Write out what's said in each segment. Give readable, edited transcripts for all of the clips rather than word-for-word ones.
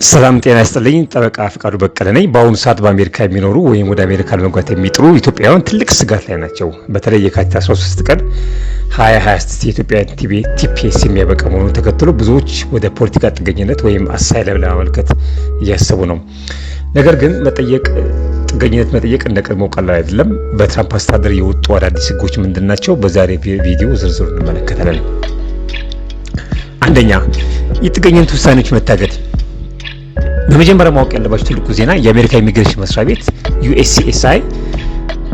ሰላም ጤና ይስጥልኝ። ጠበቃ ፍቃዱ በቀለ ነኝ። በአሁኑ ሰዓት በአሜሪካ የሚኖሩ ወይም ወደ አሜሪካ ለመግባት የሚጥሩ ኢትዮጵያውያን ትልቅ ስጋት ላይ ናቸው። በተለይ የካቲት 13 ቀን 2026 የኢትዮጵያ ቲፒኤስ የሚያበቃ መሆኑን ተከትሎ ብዙዎች ወደ ፖለቲካ ጥገኝነት ወይም አሳይለም ለማመልከት እያሰቡ ነው። ነገር ግን ጥገኝነት መጠየቅ እንደቀድሞ ቀላል አይደለም። በትራምፕ አስተዳደር የወጡ አዳዲስ ህጎች ምንድን ናቸው? በዛሬ ቪዲዮ ዝርዝሩ እንመለከታለን። አንደኛ፣ የጥገኝነት ውሳኔዎች መታገድ። በመጀመሪያ ማወቅ ያለባችሁ ትልቁ ዜና የአሜሪካ ኢሚግሬሽን መስሪያ ቤት USCIS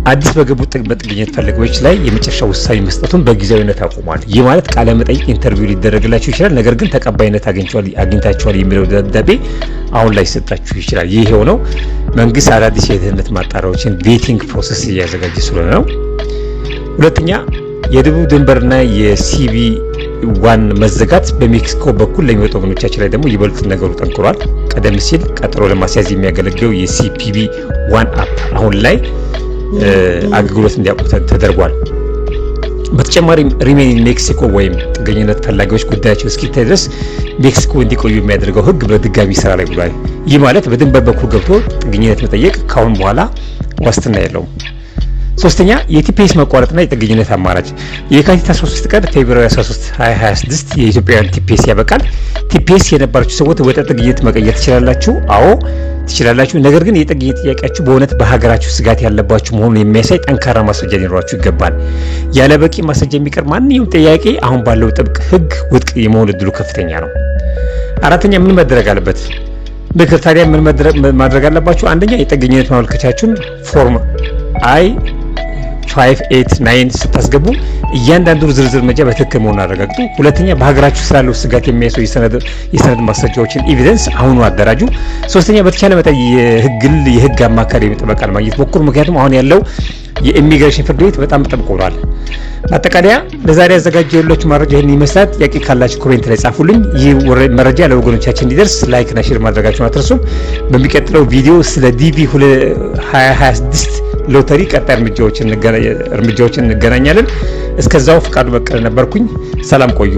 አዲስ በገቡ በጥገኝነት ፈላጊዎች ላይ የመጨረሻ ውሳኔ መስጠቱን በጊዜያዊነት አቁሟል። ይህ ማለት ቃለ መጠይቅ ኢንተርቪው ሊደረግላችሁ ይችላል፣ ነገር ግን ተቀባይነት አግኝታችኋል የሚለው ደብዳቤ አሁን ላይ ሰጣችሁ ይችላል። ይህ የሆነው መንግስት አዳዲስ የደህንነት ማጣሪያዎችን ቬቲንግ ፕሮሰስ እያዘጋጀ ስለሆነ ነው። ሁለተኛ፣ የደቡብ ድንበርና የሲቢ ዋን መዘጋት በሜክሲኮ በኩል ለሚወጡ ወገኖቻችን ላይ ደግሞ ይበልጥ ነገሩ ጠንክሯል። ቀደም ሲል ቀጠሮ ለማስያዝ የሚያገለግለው የሲፒቢ ዋን አፕ አሁን ላይ አገልግሎት እንዲያቆም ተደርጓል። በተጨማሪም ሪሜን ሜክሲኮ ወይም ጥገኝነት ፈላጊዎች ጉዳያቸው እስኪታይ ድረስ ሜክሲኮ እንዲቆዩ የሚያደርገው ህግ በድጋሚ ስራ ላይ ብሏል። ይህ ማለት በድንበር በኩል ገብቶ ጥገኝነት መጠየቅ ካሁን በኋላ ዋስትና የለውም። ሶስተኛ፣ የቲፒኤስ መቋረጥና የጥገኝነት አማራጭ። የካቲት 13 ቀን ፌብሩዋሪ 13 2026 የኢትዮጵያውያን ቲፒኤስ ያበቃል። ቲፒኤስ የነበራችሁ ሰዎች ወደ ጥገኝነት መቀየር ትችላላችሁ። አዎ ትችላላችሁ። ነገር ግን የጥገኝነት ጥያቄያችሁ በእውነት በሀገራችሁ ስጋት ያለባችሁ መሆኑን የሚያሳይ ጠንካራ ማስረጃ ሊኖራችሁ ይገባል። ያለ በቂ ማስረጃ የሚቀርብ ማንኛውም ጥያቄ አሁን ባለው ጥብቅ ህግ ውድቅ የመሆን እድሉ ከፍተኛ ነው። አራተኛ፣ ምን መደረግ አለበት? ምክር ታዲያ ምን ማድረግ አለባችሁ? አንደኛ፣ የጥገኝነት ማመልከቻችሁን ፎርም I-589 ስታስገቡ እያንዳንዱ ዝርዝር መረጃ በትክክል መሆኑን አረጋግጡ። ሁለተኛ፣ በሀገራችሁ ስላለው ስጋት የሚያሳዩ የሰነድ ማስረጃዎችን ኤቪደንስ አሁኑ አደራጁ። ሶስተኛ፣ በተቻለ መጠን የህግ አማካሪ ጠበቃ ለማግኘት ሞክሩ። ምክንያቱም አሁን ያለው የኢሚግሬሽን ፍርድ ቤት በጣም ጥብቅ ሆኗል። አጠቃላይ ለዛሬ ያዘጋጀሁላችሁ መረጃ ይህን ይመስላል። ጥያቄ ካላችሁ ኮሜንት ላይ ጻፉልኝ። ይህ መረጃ ለወገኖቻችን እንዲደርስ ላይክ እና ሼር ማድረጋችሁን አትርሱ። በሚቀጥለው ቪዲዮ ስለ ዲቪ 2026 ሎተሪ ቀጣይ እርምጃዎችን እንገናኛለን። እስከዛው ፍቃዱ በቀለ ነበርኩኝ። ሰላም ቆዩ።